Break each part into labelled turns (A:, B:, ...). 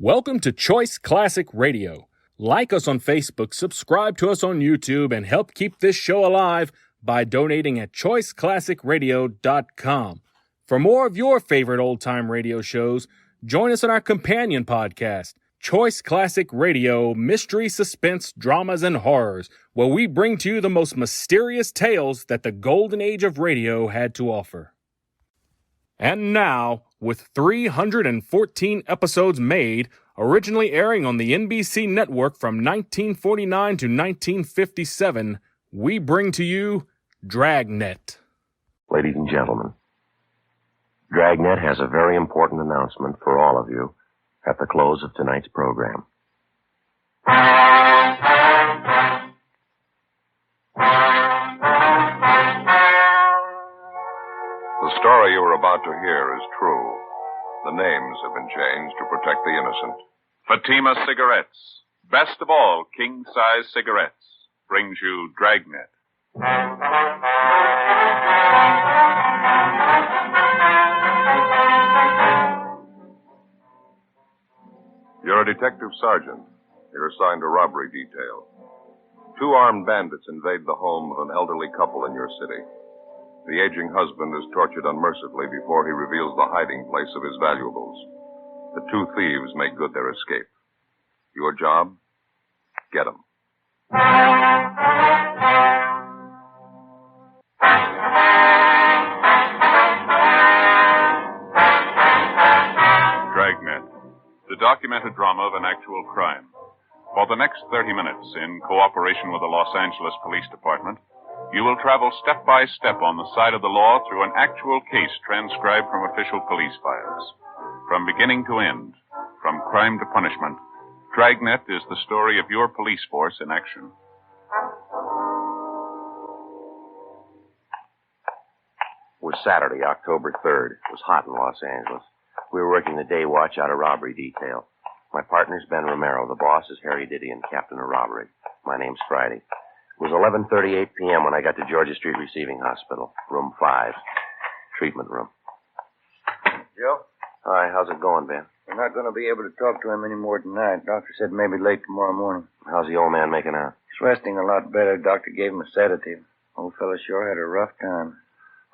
A: Welcome to Choice Classic Radio. Like us on Facebook, subscribe to us on YouTube, and help keep this show alive by donating at choiceclassicradio.com. For more of your favorite old-time radio shows, join us on our companion podcast, Choice Classic Radio, Mystery, Suspense, Dramas, and Horrors, where we bring to you the most mysterious tales that the golden age of radio had to offer. And now, with 314 episodes made, originally airing on the NBC network from 1949 to 1957, we bring to you Dragnet.
B: Ladies and gentlemen, Dragnet has a very important announcement for all of you at the close of tonight's program.
C: The story you are about to hear is true. The names have been changed to protect the innocent.
D: Fatima Cigarettes, best of all king-size cigarettes, brings you Dragnet.
C: You're a detective sergeant. You're assigned to robbery detail. 2 armed bandits invade the home of an elderly couple in your city. The aging husband is tortured unmercifully before he reveals the hiding place of his valuables. The 2 thieves make good their escape. Your job? Get them.
D: Dragnet, the documented drama of an actual crime. For the next 30 minutes, in cooperation with the Los Angeles Police Department, you will travel step by step on the side of the law through an actual case transcribed from official police files. From beginning to end, from crime to punishment, Dragnet is the story of your police force in action.
B: It was Saturday, October 3rd. It was hot in Los Angeles. We were working the day watch out of robbery detail. My partner's Ben Romero. The boss is Harry Didion, captain of robbery. My name's Friday. It was 11:38 p.m. when I got to Georgia Street Receiving Hospital, room 5, treatment room.
E: Joe?
B: Hi, how's it going, Ben?
E: We're not going to be able to talk to him anymore tonight. Doctor said maybe late tomorrow morning.
B: How's the old man making out?
E: He's resting a lot better. Doctor gave him a sedative. Old fella sure had a rough time.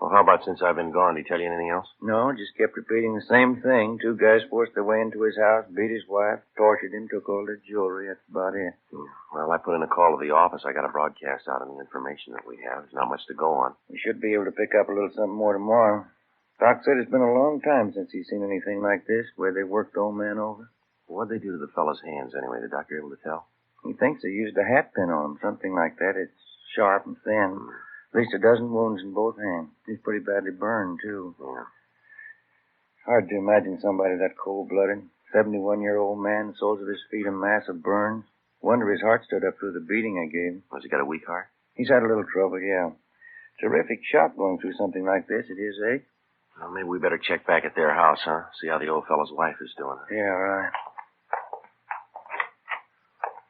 B: Well, how about since I've been gone? Did he tell you anything else?
E: No, just kept repeating the same thing. 2 guys forced their way into his house, beat his wife, tortured him, took all their jewelry. That's about it.
B: Well, I put in a call to the office. I got a broadcast out on the information that we have. There's not much to go on.
E: We should be able to pick up a little something more tomorrow. Doc said it's been a long time since he's seen anything like this, where they worked the old man over.
B: What'd they do to the fellow's hands, anyway? The doctor able to tell?
E: He thinks they used a hat pin on him, something like that. It's sharp and thin. At least a dozen wounds in both hands. He's pretty badly burned, too.
B: Yeah.
E: Hard to imagine somebody that cold-blooded. 71-year-old man, soles of his feet a mass of burns. Wonder his heart stood up through the beating I gave him.
B: Has he got a weak heart?
E: He's had a little trouble, yeah. Terrific shock going through something like this at his age.
B: Well, maybe we better check back at their house, huh? See how the old fellow's wife is doing.
E: Yeah, right.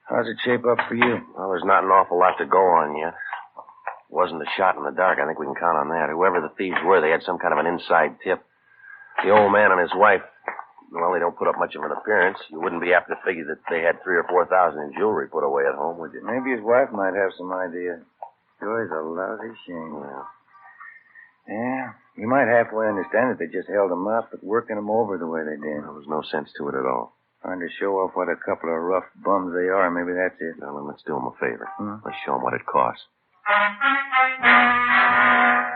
E: How's it shape up for you?
B: Well, there's not an awful lot to go on yet. It wasn't a shot in the dark. I think we can count on that. Whoever the thieves were, they had some kind of an inside tip. The old man and his wife, well, they don't put up much of an appearance. You wouldn't be apt to figure that they had $3,000 or $4,000 in jewelry put away at home, would you?
E: Maybe his wife might have some idea. Sure is a lousy shame.
B: Yeah.
E: Yeah, you might halfway understand that they just held him up, but working him over the way they did.
B: There was no sense to it at all.
E: Trying to show off what a couple of rough bums they are. Maybe that's it.
B: Well, then let's do them a favor.
E: Hmm?
B: Let's show them what it costs.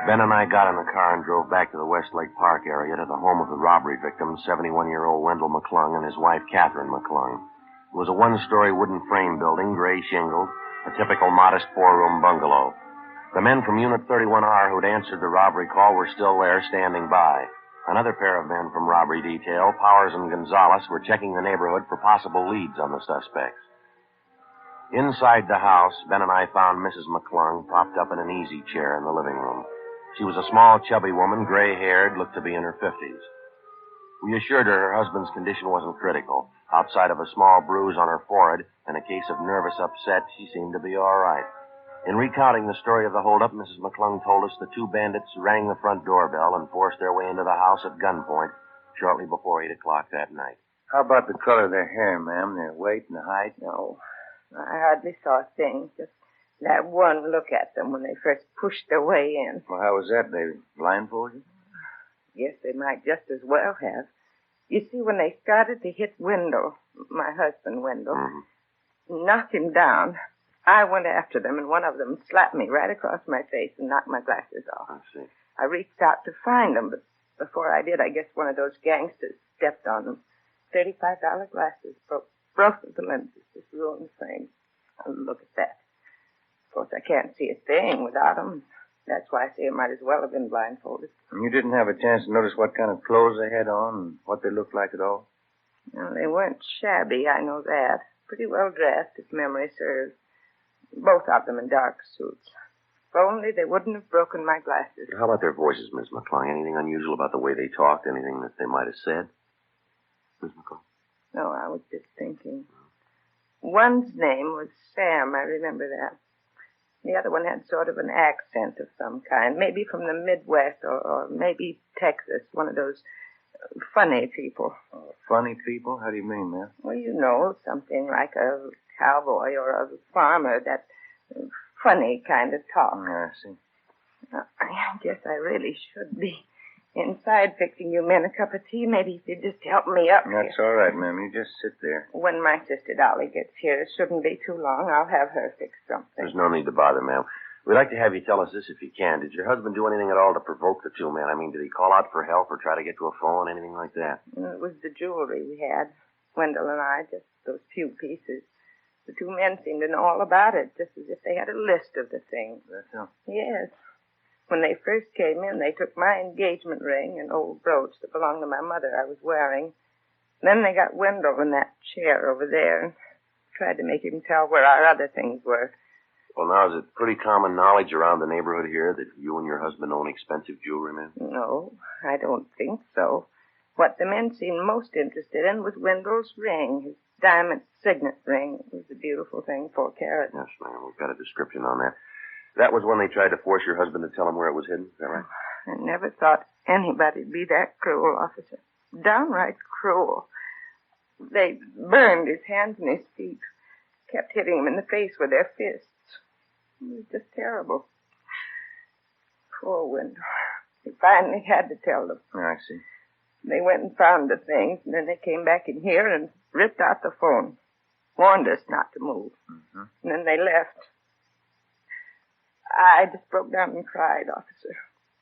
B: Ben and I got in the car and drove back to the Westlake Park area to the home of the robbery victim, 71-year-old Wendell McClung, and his wife, Catherine McClung. It was a 1-story wooden frame building, gray shingled, a typical modest 4-room bungalow. The men from Unit 31R who'd answered the robbery call were still there, standing by. Another pair of men from robbery detail, Powers and Gonzalez, were checking the neighborhood for possible leads on the suspects. Inside the house, Ben and I found Mrs. McClung propped up in an easy chair in the living room. She was a small, chubby woman, gray-haired, looked to be in her 50s. We assured her husband's condition wasn't critical. Outside of a small bruise on her forehead and a case of nervous upset, she seemed to be all right. In recounting the story of the holdup, Mrs. McClung told us the 2 bandits rang the front doorbell and forced their way into the house at gunpoint shortly before 8 o'clock that night.
E: How about the color of their hair, ma'am? Their weight and the height?
F: No, I hardly saw a thing. Just that one look at them when they first pushed their way in.
E: Well, how was that, baby? Blindfolded?
F: Guess they might just as well have. You see, when they started to hit Wendell, my husband Wendell, knock him down, I went after them, and one of them slapped me right across my face and knocked my glasses off.
B: I see.
F: I reached out to find them, but before I did, I guess one of those gangsters stepped on them. $35 glasses, broke both of the lenses, just ruined the frame. Oh, look at that. Of course, I can't see a thing without them. That's why I say it might as well have been blindfolded.
E: And you didn't have a chance to notice what kind of clothes they had on and what they looked like at all?
F: Well, they weren't shabby, I know that. Pretty well dressed, if memory serves. Both of them in dark suits. If only they wouldn't have broken my glasses.
B: How about their voices, Miss McClung? Anything unusual about the way they talked? Anything that they might have said? Miss McClung?
F: No, I was just thinking. One's name was Sam, I remember that. The other one had sort of an accent of some kind, maybe from the Midwest or maybe Texas, one of those funny people.
E: Funny people? How do you mean, ma'am?
F: Well, you know, something like a cowboy or a farmer, that funny kind of talk.
E: I see.
F: I guess I really should be inside fixing you men a cup of tea. Maybe if you'd just help me up
E: That's
F: here.
E: all right, ma'am. You just sit there.
F: When my sister Dolly gets here, it shouldn't be too long. I'll have her fix something.
B: There's no need to bother, ma'am. We'd like to have you tell us this if you can. Did your husband do anything at all to provoke the two men? I mean, did he call out for help or try to get to a phone, anything like that?
F: It was the jewelry we had, Wendell and I, just those few pieces. The two men seemed to know all about it, just as if they had a list of the things.
E: That's all.
F: Yes. When they first came in, they took my engagement ring and old brooch that belonged to my mother I was wearing. Then they got Wendell in that chair over there and tried to make him tell where our other things were.
B: Well, now, is it pretty common knowledge around the neighborhood here that you and your husband own expensive jewelry, ma'am?
F: No, I don't think so. What the men seemed most interested in was Wendell's ring, his diamond signet ring. It was a beautiful thing, 4 carats.
B: Yes, ma'am. We've got a description on that. That was when they tried to force your husband to tell them where it was hidden. Is that right?
F: I never thought anybody'd be that cruel, officer. Downright cruel. They burned his hands and his feet, kept hitting him in the face with their fists. It was just terrible. Poor Wendell. He finally had to tell them.
E: I see.
F: They went and found the things, and then they came back in here and ripped out the phone. Warned us not to move.
E: Mm-hmm.
F: And then they left. I just broke down and cried, officer.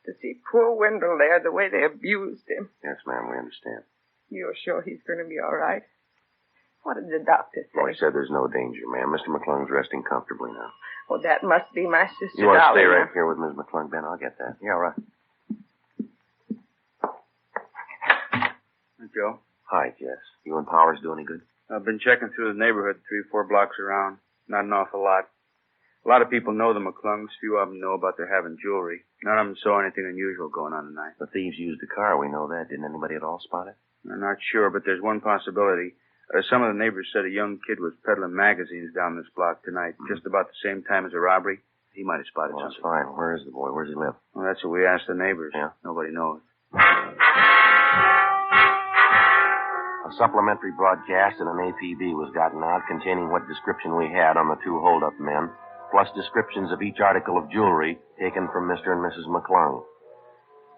F: To see poor Wendell there, the way they abused him.
B: Yes, ma'am, we understand.
F: You're sure he's going to be all right? What did the doctor say?
B: Well, he said there's no danger, ma'am. Mr. McClung's resting comfortably now.
F: Well, that must be my sister
B: You want to
F: Dolly.
B: stay right here with Ms. McClung, Ben? I'll get that.
E: Yeah, right. Joe?
B: Hi, Jess. You and Powers do any good?
G: I've been checking through the neighborhood 3 or 4 blocks around. Not an awful lot. A lot of people know the McClungs. Few of them know about their having jewelry. None of them saw anything unusual going on tonight.
B: The thieves used the car. We know that. Didn't anybody at all spot it?
G: I'm not sure, but there's one possibility. Some of the neighbors said a young kid was peddling magazines down this block tonight, just about the same time as a robbery. He might have spotted
B: Well, that's
G: something.
B: fine. Where is the boy? Where does he live?
G: Well, that's what we asked the neighbors.
B: Yeah.
G: Nobody knows.
B: A supplementary broadcast and an APB was gotten out containing what description we had on the 2 hold-up men, plus descriptions of each article of jewelry taken from Mr. and Mrs. McClung.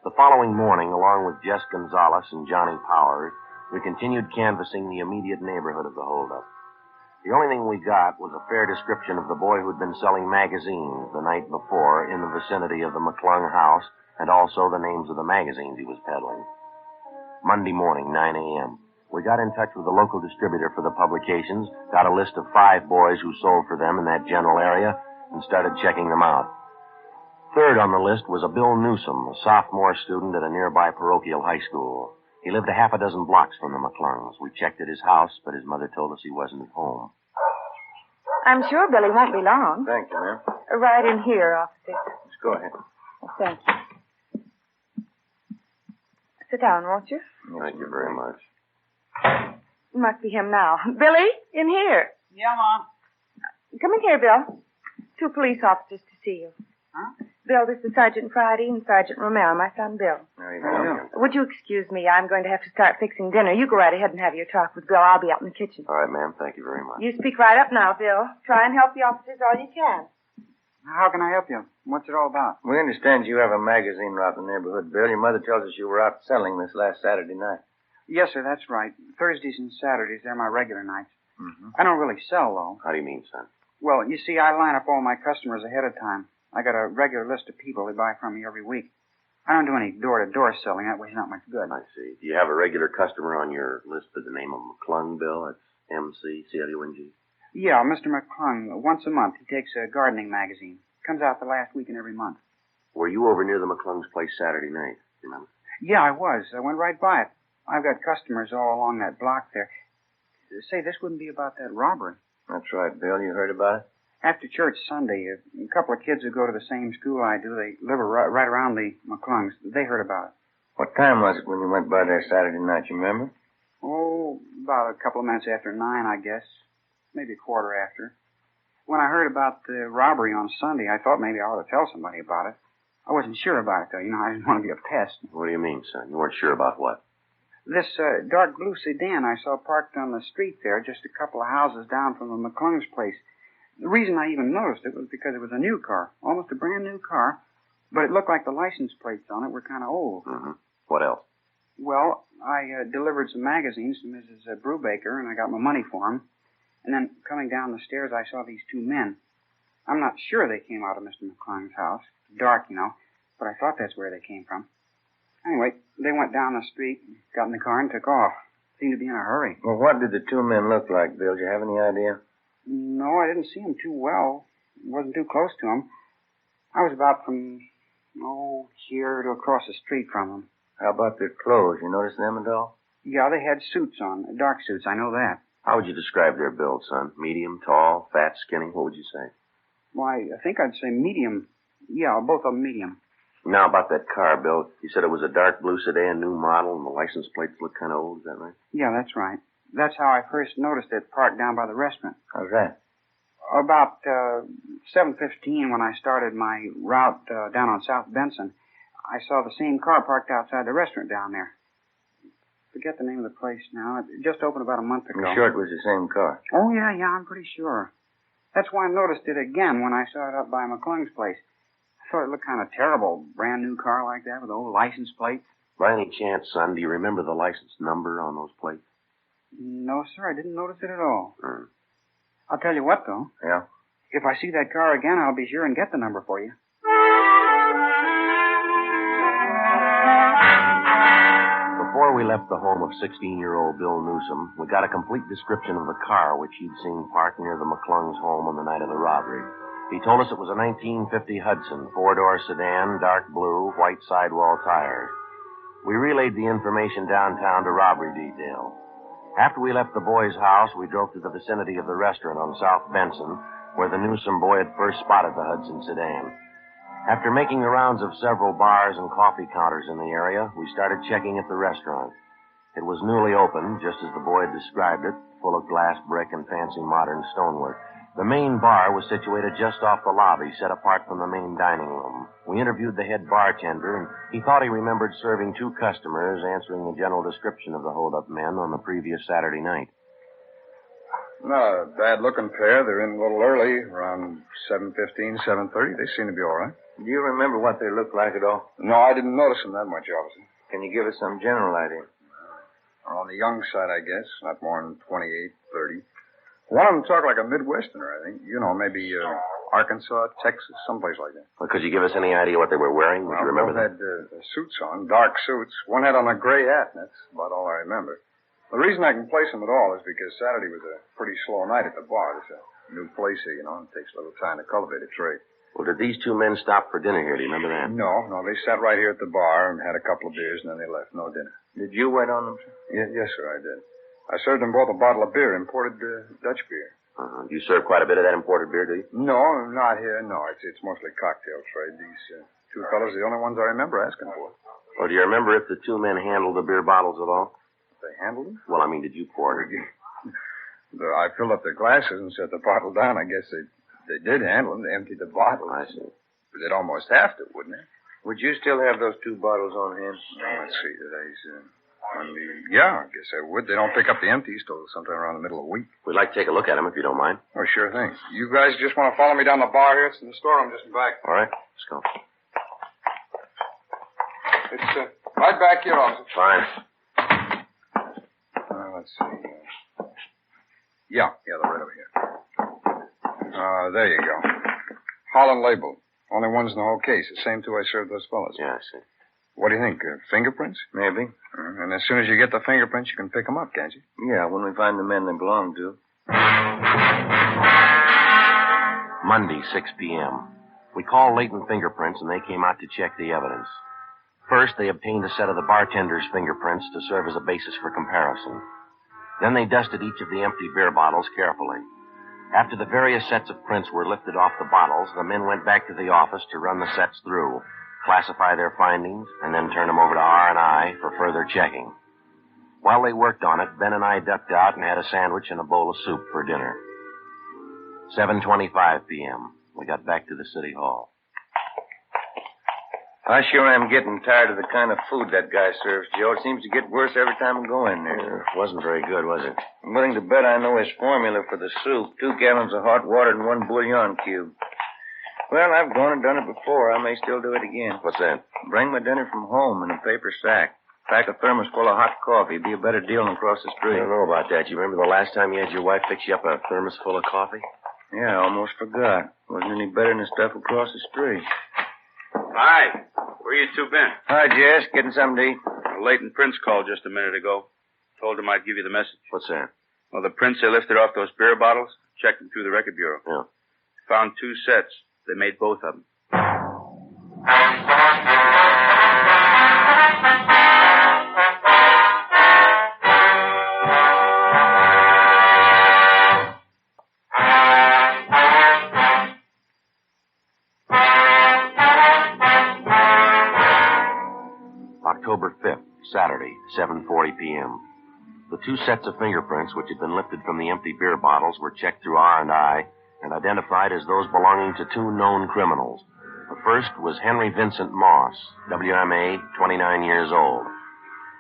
B: The following morning, along with Jess Gonzalez and Johnny Powers, we continued canvassing the immediate neighborhood of the hold-up. The only thing we got was a fair description of the boy who'd been selling magazines the night before in the vicinity of the McClung house, and also the names of the magazines he was peddling. Monday morning, 9 a.m. We got in touch with the local distributor for the publications, got a list of 5 boys who sold for them in that general area, and started checking them out. Third on the list was a Bill Newsom, a sophomore student at a nearby parochial high school. He lived a half a dozen blocks from the McClungs. We checked at his house, but his mother told us he wasn't at home.
F: I'm sure Billy won't be long.
E: Thank you, ma'am.
F: Right in here, officer.
E: Let's go ahead.
F: Oh, thank you. Sit down, won't you?
B: Thank you very much.
F: Must be him now. Billy, in here.
H: Yeah, Mom.
F: Come in here, Bill. 2 police officers to see you.
H: Huh?
F: Bill, this is Sergeant Friday and Sergeant Romero, my son Bill. Would you excuse me? I'm going to have to start fixing dinner. You go right ahead and have your talk with Bill. I'll be out in the kitchen.
B: All right, ma'am. Thank you very much.
F: You speak right up now, Bill. Try and help the officers all you can.
H: How can I help you? What's it all about?
E: We understand you have a magazine out in the neighborhood, Bill. Your mother tells us you were out selling this last Saturday night.
H: Yes, sir, that's right. Thursdays and Saturdays, they're my regular nights.
E: Mm-hmm.
H: I don't really sell, though.
B: How do you mean, son?
H: Well, you see, I line up all my customers ahead of time. I got a regular list of people that buy from me every week. I don't do any door-to-door selling. That way it's not much good.
B: I see. Do you have a regular customer on your list by the name of McClung, Bill? It's M-C-C-L-U-N-G.
H: Yeah, Mr. McClung. Once a month, he takes a gardening magazine. Comes out the last week in every month.
B: Were you over near the McClung's place Saturday night? Remember?
H: Yeah, I was. I went right by it. I've got customers all along that block there. Say, this wouldn't be about that robbery.
E: That's right, Bill. You heard about it?
H: After church Sunday, a couple of kids who go to the same school I do, they live right around the McClungs. They heard about it.
E: What time was it when you went by there Saturday night, you remember?
H: Oh, about a couple of minutes after 9, I guess. Maybe a quarter after. When I heard about the robbery on Sunday, I thought maybe I ought to tell somebody about it. I wasn't sure about it, though. You know, I didn't want to be a pest.
B: What do you mean, son? You weren't sure about what?
H: This dark blue sedan I saw parked on the street there, just a couple of houses down from the McClung's place. The reason I even noticed it was because it was a new car, almost a brand new car, but it looked like the license plates on it were kind of old.
B: Mm-hmm. What else?
H: Well, I delivered some magazines to Mrs. Brubaker, and I got my money for them. And then coming down the stairs, I saw these two men. I'm not sure they came out of Mr. McClung's house. Dark, you know, but I thought that's where they came from. Anyway, they went down the street, got in the car, and took off. Seemed to be in a hurry.
E: Well, what did the two men look like, Bill? Do you have any idea?
H: No, I didn't see them too well. Wasn't too close to them. I was about from, here to across the street from them.
E: How about their clothes? You notice them at all?
H: Yeah, they had suits on, dark suits, I know that.
B: How would you describe their build, son? Medium, tall, fat, skinny? What would you say?
H: Why, I think I'd say medium. Yeah, both of them medium.
B: Now, about that car, Bill. You said it was a dark blue sedan, new model, and the license plates look kind of old. Is that right?
H: Yeah, that's right. That's how I first noticed it parked down by the restaurant.
E: How's that?
H: About 7:15, when I started my route down on South Benson, I saw the same car parked outside the restaurant down there. Forget the name of the place now. It just opened about a month ago.
E: You sure it was the same car?
H: Oh, yeah, I'm pretty sure. That's why I noticed it again when I saw it up by McClung's place. I thought it looked kind of terrible. Brand new car like that with old license plates.
B: By any chance, son, do you remember the license number on those plates?
H: No, sir, I didn't notice it at all. I'll tell you what, though.
E: Yeah?
H: If I see that car again, I'll be sure and get the number for you.
B: Before we left the home of 16-year-old Bill Newsom, we got a complete description of the car which he'd seen parked near the McClung's home on the night of the robbery. He told us it was a 1950 Hudson, four-door sedan, dark blue, white sidewall tires. We relayed the information downtown to robbery detail. After we left the boy's house, we drove to the vicinity of the restaurant on South Benson, where the Newsom boy had first spotted the Hudson sedan. After making the rounds of several bars and coffee counters in the area, we started checking at the restaurant. It was newly opened, just as the boy had described it, full of glass, brick, and fancy modern stonework. The main bar was situated just off the lobby, set apart from the main dining room. We interviewed the head bartender, and he thought he remembered serving two customers, answering the general description of the hold-up men on the previous Saturday night.
I: Not a bad-looking pair. They're in a little early, around 7:15, 7:30. They seem to be all right.
E: Do you remember what they looked like at all?
I: No, I didn't notice them that much, officer.
E: Can you give us some general idea?
I: They're on the young side, I guess. Not more than 28, 30. One of them talked like a Midwesterner, I think. You know, maybe Arkansas, Texas, someplace like that.
B: Well, could you give us any idea what they were wearing? Would you remember
I: that? Both had suits on, dark suits. One had on a gray hat, and that's about all I remember. The reason I can place them at all is because Saturday was a pretty slow night at the bar. It's a new place here, you know. It takes a little time to cultivate a trade.
B: Well, did these two men stop for dinner here? Do you remember that?
I: No. They sat right here at the bar and had a couple of beers, and then they left. No dinner.
E: Did you wait on them, sir?
I: Yes, sir, I did. I served them both a bottle of beer, imported Dutch beer.
B: Do you serve quite a bit of that imported beer, do you?
I: No, not here, no. It's mostly cocktail trade. These two fellows are the only ones I remember asking for.
B: Well, do you remember if the two men handled the beer bottles at all?
I: They handled them?
B: Well, I mean, did you pour it?
I: I filled up their glasses and set the bottle down. I guess they did handle them. They emptied the bottle.
B: I see.
I: They'd almost have to, wouldn't they?
E: Would you still have those 2 bottles on hand?
I: Well, let's see. Today's Monday. Yeah, I guess I would. They don't pick up the empties till sometime around the middle of the week.
B: We'd like to take a look at them if you don't mind.
I: Oh, sure thing. You guys just want to follow me down the bar here? It's in the storeroom just in back.
B: All right, let's go.
I: It's right back here, officer.
B: Fine.
I: Let's see. Yeah, they're right over here. There you go. Holland label. Only ones in the whole case. The same 2 I served those fellas.
B: Yeah, I see.
I: What do you think? Fingerprints?
E: Maybe.
I: And as soon as you get the fingerprints, you can pick them up, can't you?
E: Yeah, when we find the men they belong to.
B: Monday, 6 p.m. We called Latent Fingerprints, and they came out to check the evidence. First, they obtained a set of the bartender's fingerprints to serve as a basis for comparison. Then they dusted each of the empty beer bottles carefully. After the various sets of prints were lifted off the bottles, the men went back to the office to run the sets through, classify their findings, and then turn them over to R&I for further checking. While they worked on it, Ben and I ducked out and had a sandwich and a bowl of soup for dinner. 7:25 p.m. We got back to the city hall.
E: I sure am getting tired of the kind of food that guy serves, Joe. It seems to get worse every time I go in there.
B: It wasn't very good, was it?
E: I'm willing to bet I know his formula for the soup. 2 gallons of hot water and 1 bouillon cube. Well, I've gone and done it before. I may still do it again.
B: What's that?
E: Bring my dinner from home in a paper sack. Pack a thermos full of hot coffee. Be a better deal than across the
B: I
E: street.
B: don't know about that. You remember the last time you had your wife fix you up a thermos full of coffee?
E: Yeah, I almost forgot. Wasn't any better than the stuff across the street.
G: Hi. Where you 2 been?
E: Hi, Jess. Getting something to eat?
G: Leighton Prince called just a minute ago. Told him I'd give you the message.
B: What's that?
G: Well, the prints they lifted off those beer bottles, checked them through the record bureau.
B: Yeah.
G: Found 2 sets. They made both of them.
B: October 5th, Saturday, 7:40 p.m. The 2 sets of fingerprints which had been lifted from the empty beer bottles were checked through R&I and identified as those belonging to 2 known criminals. The first was Henry Vincent Moss, WMA, 29 years old.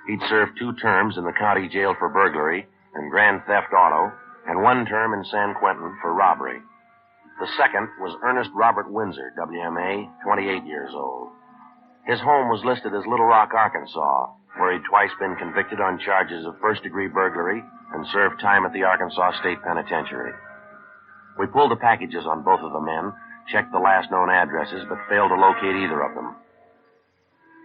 B: He'd served 2 terms in the county jail for burglary and grand theft auto, and 1 term in San Quentin for robbery. The second was Ernest Robert Windsor, WMA, 28 years old. His home was listed as Little Rock, Arkansas, where he'd twice been convicted on charges of first-degree burglary and served time at the Arkansas State Penitentiary. We pulled the packages on both of the men, checked the last known addresses, but failed to locate either of them.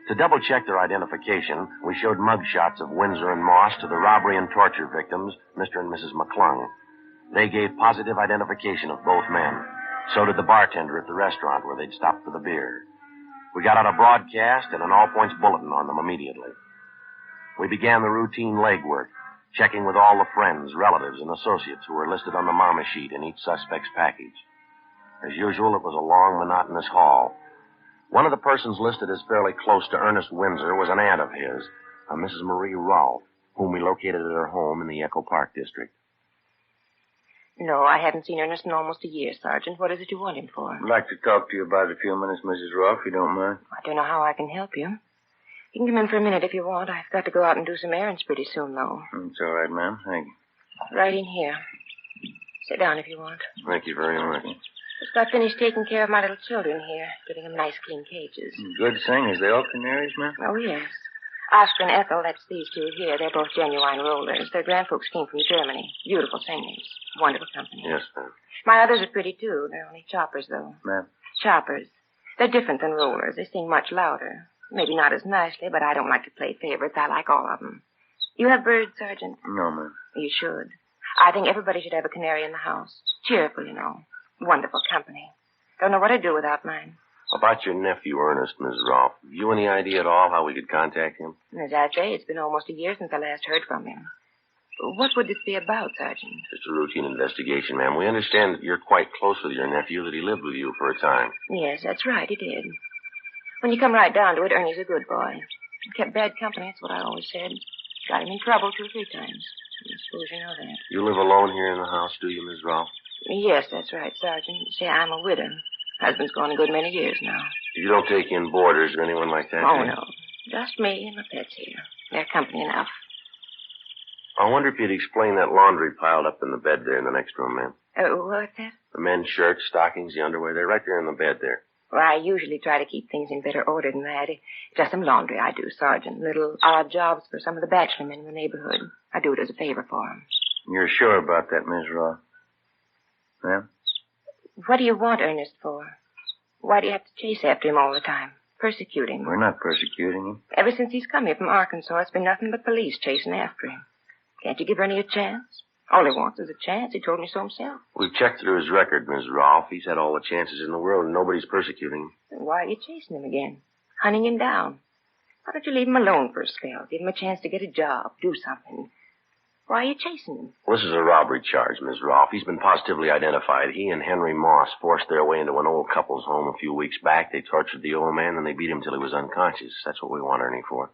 B: To double-check their identification, we showed mug shots of Windsor and Moss to the robbery and torture victims, Mr. and Mrs. McClung. They gave positive identification of both men. So did the bartender at the restaurant where they'd stopped for the beer. We got out a broadcast and an all-points bulletin on them immediately. We began the routine legwork, checking with all the friends, relatives, and associates who were listed on the mama sheet in each suspect's package. As usual, it was a long, monotonous haul. One of the persons listed as fairly close to Ernest Windsor was an aunt of his, a Mrs. Marie Rolfe, whom we located at her home in the Echo Park district.
J: No, I haven't seen Ernest in almost a year, Sergeant. What is it you want him for?
E: I'd like to talk to you about it a few minutes, Mrs. Rolfe, if you don't mind.
J: I don't know how I can help you. You can come in for a minute if you want. I've got to go out and do some errands pretty soon, though.
E: It's all right, ma'am. Thank you.
J: Right in here. Sit down if you want.
B: Thank you very much.
J: Just got finished taking care of my little children here, getting them nice, clean cages.
E: Good singers. They all canaries, ma'am?
J: Oh, yes. Oscar and Ethel, that's these 2 here. They're both genuine rollers. Their grandfolks came from Germany. Beautiful singers. Wonderful company.
B: Yes, ma'am.
J: My others are pretty, too. They're only choppers, though.
E: Ma'am?
J: Choppers. They're different than rollers. They sing much louder. Maybe not as nicely, but I don't like to play favorites. I like all of them. You have birds, Sergeant?
E: No, ma'am.
J: You should. I think everybody should have a canary in the house. Cheerful, you know. Wonderful company. Don't know what I'd do without mine.
B: About your nephew, Ernest, Ms. Rolfe. Have you any idea at all how we could contact him?
J: As I say, it's been almost a year since I last heard from him. What would this be about, Sergeant?
B: Just a routine investigation, ma'am. We understand that you're quite close with your nephew, that he lived with you for a time.
J: Yes, that's right, he did. When you come right down to it, Ernie's a good boy. He kept bad company, that's what I always said. Got him in trouble 2 or 3 times. I suppose you know that.
B: You live alone here in the house, do you, Ms. Rolfe?
J: Yes, that's right, Sergeant. See, I'm a widow. Husband's gone a good many years now.
B: You don't take in boarders or anyone like that,
J: Oh,
B: do you?
J: no. Just me and the pets here. They're company enough.
B: I wonder if you'd explain that laundry piled up in the bed there in the next room, ma'am.
J: What's that?
B: The men's shirts, stockings, the underwear, they're right there in the bed there.
J: Well, I usually try to keep things in better order than that. Just some laundry I do, Sergeant. Little odd jobs for some of the bachelor men in the neighborhood. I do it as a favor for them.
E: You're sure about that, Miss Ross? Yeah?
J: What do you want Ernest for? Why do you have to chase after him all the time? Persecute him?
E: We're not persecuting him.
J: Ever since he's come here from Arkansas, it's been nothing but police chasing after him. Can't you give Ernie a chance? All he wants is a chance. He told me so himself.
B: We've checked through his record, Miss Rolfe. He's had all the chances in the world, and nobody's persecuting him.
J: Then why are you chasing him again? Hunting him down? Why don't you leave him alone for a spell? Give him a chance to get a job, do something. Why are you chasing him?
B: Well, this is a robbery charge, Miss Rolfe. He's been positively identified. He and Henry Moss forced their way into an old couple's home a few weeks back. They tortured the old man, and they beat him till he was unconscious. That's what we want Ernie for.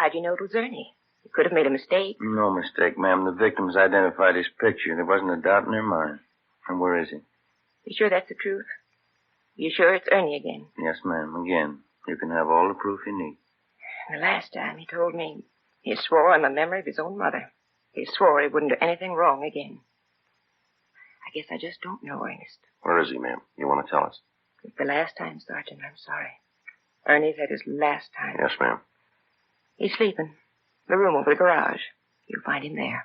J: How'd you know it was Ernie? You could have made a mistake.
E: No mistake, ma'am. The victims identified his picture. There wasn't a doubt in their mind. And where is he?
J: You sure that's the truth? You sure it's Ernie again?
E: Yes, ma'am. Again. You can have all the proof you need.
J: The last time he told me he swore on the memory of his own mother. He swore he wouldn't do anything wrong again. I guess I just don't know, Ernest.
B: Where is he, ma'am? You want to tell us?
J: It's the last time, Sergeant. I'm sorry. Ernie's had his last time.
B: Yes, ma'am.
J: He's sleeping. The room over the garage. You'll find him there.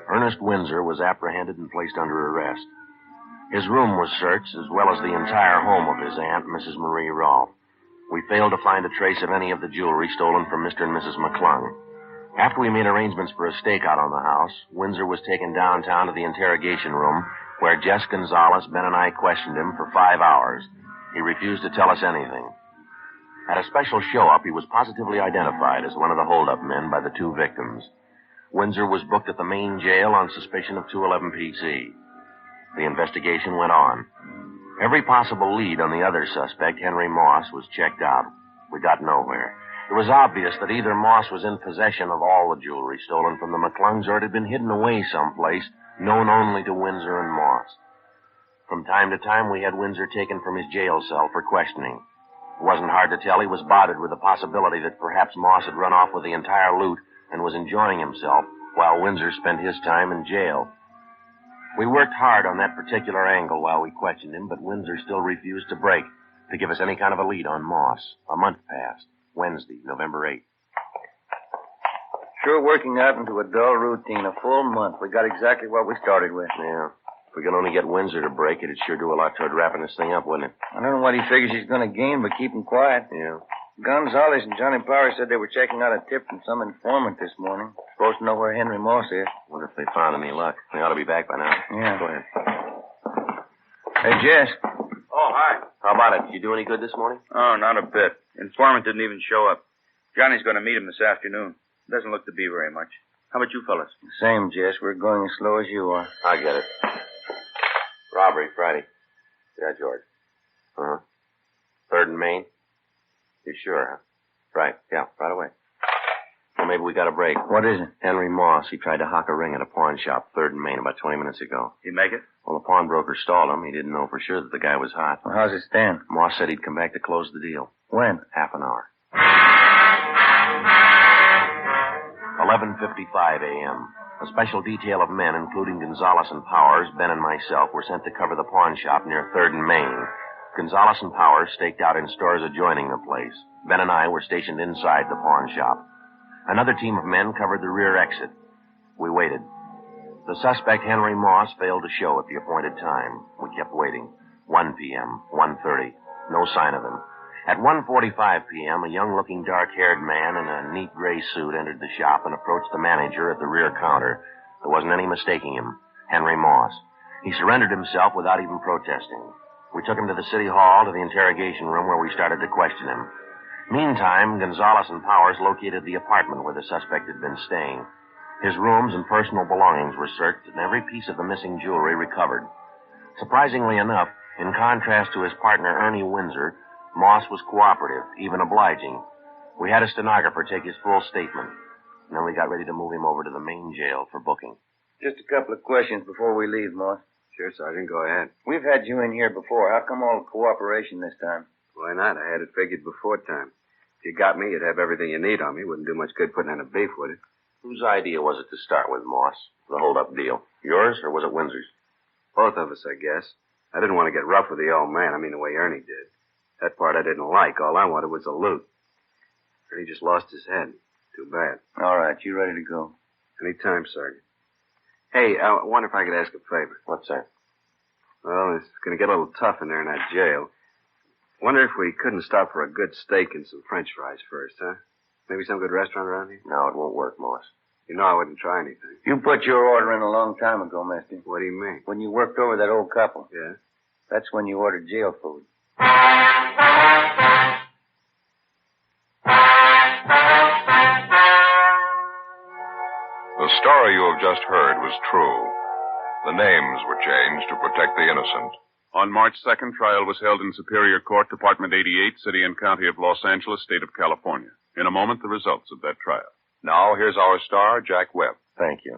B: Ernest Windsor was apprehended and placed under arrest. His room was searched, as well as the entire home of his aunt, Mrs. Marie Rolfe. We failed to find a trace of any of the jewelry stolen from Mr. and Mrs. McClung. After we made arrangements for a stakeout on the house, Windsor was taken downtown to the interrogation room, where Jess Gonzalez, Ben, and I questioned him for 5 hours. He refused to tell us anything. At a special show-up, he was positively identified as one of the hold-up men by the two victims. Windsor was booked at the main jail on suspicion of 211 PC. The investigation went on. Every possible lead on the other suspect, Henry Moss, was checked out. We got nowhere. It was obvious that either Moss was in possession of all the jewelry stolen from the McClungs, or it had been hidden away someplace, known only to Windsor and Moss. From time to time, we had Windsor taken from his jail cell for questioning. It wasn't hard to tell he was bothered with the possibility that perhaps Moss had run off with the entire loot and was enjoying himself while Windsor spent his time in jail. We worked hard on that particular angle while we questioned him, but Windsor still refused to break, to give us any kind of a lead on Moss. A month passed. Wednesday, November 8th.
E: Sure working out into a dull routine. A full month. We got exactly what we started with.
B: Yeah. If we could only get Windsor to break it, it'd sure do a lot toward wrapping this thing up, wouldn't it?
E: I don't know what he figures he's going to gain, but keep him quiet.
B: Yeah.
E: Gonzalez and Johnny Power said they were checking out a tip from some informant this morning. Supposed to know where Henry Moss is.
B: Wonder if they found any luck. They ought to be back by now.
E: Yeah.
B: Go ahead.
E: Hey, Jess.
G: Oh, hi.
B: How about it? Did you do any good this morning?
G: Oh, not a bit. Informant didn't even show up. Johnny's going to meet him this afternoon. Doesn't look to be very much. How about you fellas?
E: Same, Jess. We're going as slow as you are.
B: I get it. Robbery, Friday. Yeah, George. Uh-huh. 3rd and Main? You sure, huh? Right, yeah, right away. Well, maybe we got a break.
E: What is it?
B: Henry Moss. He tried to hock a ring at a pawn shop, 3rd and Main, about 20 minutes ago.
G: You make it?
B: Well, the pawnbroker stalled him. He didn't know for sure that the guy was hot.
E: Well, how's it stand?
B: Moss said he'd come back to close the deal.
E: When?
B: Half an hour. 11:55 a.m. A special detail of men, including Gonzalez and Powers, Ben and myself, were sent to cover the pawn shop near 3rd and Main. Gonzalez and Powers staked out in stores adjoining the place. Ben and I were stationed inside the pawn shop. Another team of men covered the rear exit. We waited. The suspect, Henry Moss, failed to show at the appointed time. We kept waiting. 1 p.m., 1:30. No sign of him. At 1:45 p.m., a young-looking, dark-haired man in a neat gray suit entered the shop and approached the manager at the rear counter. There wasn't any mistaking him. Henry Moss. He surrendered himself without even protesting. We took him to the city hall, to the interrogation room, where we started to question him. Meantime, Gonzalez and Powers located the apartment where the suspect had been staying. His rooms and personal belongings were searched, and every piece of the missing jewelry recovered. Surprisingly enough, in contrast to his partner, Ernie Windsor, Moss was cooperative, even obliging. We had a stenographer take his full statement, and then we got ready to move him over to the main jail for booking.
E: Just a couple of questions before we leave, Moss.
K: Sure, Sergeant. Go ahead.
E: We've had you in here before. How come all the cooperation this time?
K: Why not? I had it figured before time. If you got me, you'd have everything you need on me. Wouldn't do much good putting in a beef with it.
B: Whose idea was it to start with, Moss? The hold-up deal. Yours, or was it Windsor's?
K: Both of us, I guess. I didn't want to get rough with the old man. I mean, the way Ernie did. That part I didn't like. All I wanted was the loot. Ernie just lost his head. Too bad.
E: All right, you ready to go?
K: Anytime, Sergeant. Hey, I wonder if I could ask a favor.
B: What's that?
K: Well, it's going to get a little tough in there in that jail. Wonder if we couldn't stop for a good steak and some French fries first, huh? Maybe some good restaurant around here?
B: No, it won't work, Moss.
K: You know I wouldn't try anything.
E: You put your order in a long time ago, mister.
K: What do you mean?
E: When you worked over that old couple.
K: Yeah?
E: That's when you ordered jail food.
C: The story you have just heard was true. The names were changed to protect the innocent.
D: On March 2nd, trial was held in Superior Court, Department 88, City and County of Los Angeles, State of California. In a moment, the results of that trial.
C: Now, here's our star, Jack Webb.
B: Thank you.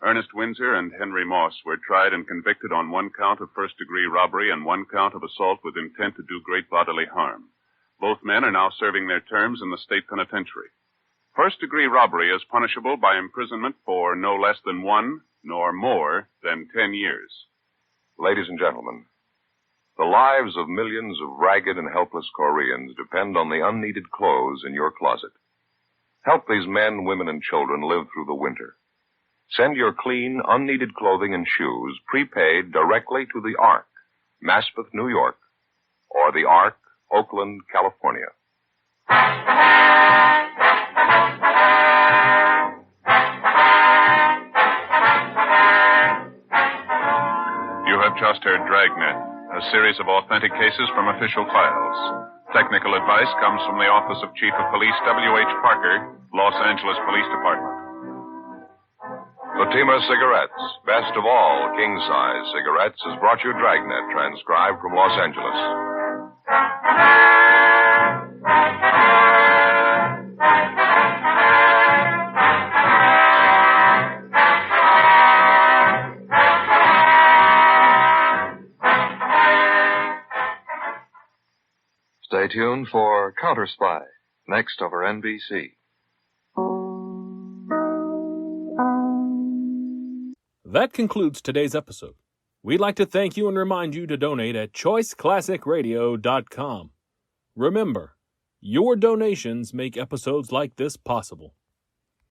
D: Ernest Windsor and Henry Moss were tried and convicted on one count of first-degree robbery and one count of assault with intent to do great bodily harm. Both men are now serving their terms in the state penitentiary. First-degree robbery is punishable by imprisonment for no less than 1 nor more than 10 years.
C: Ladies and gentlemen, the lives of millions of ragged and helpless Koreans depend on the unneeded clothes in your closet. Help these men, women, and children live through the winter. Send your clean, unneeded clothing and shoes prepaid directly to the Ark, Maspeth, New York, or the Ark, Oakland, California.
D: You have just heard Dragnet, a series of authentic cases from official files. Technical advice comes from the Office of Chief of Police W.H. Parker, Los Angeles Police Department.
C: Fatima Cigarettes, best of all king-size cigarettes, has brought you Dragnet, transcribed from Los Angeles.
L: Stay tuned for Counter Spy, next over NBC.
A: That concludes today's episode. We'd like to thank you and remind you to donate at choiceclassicradio.com. Remember, your donations make episodes like this possible.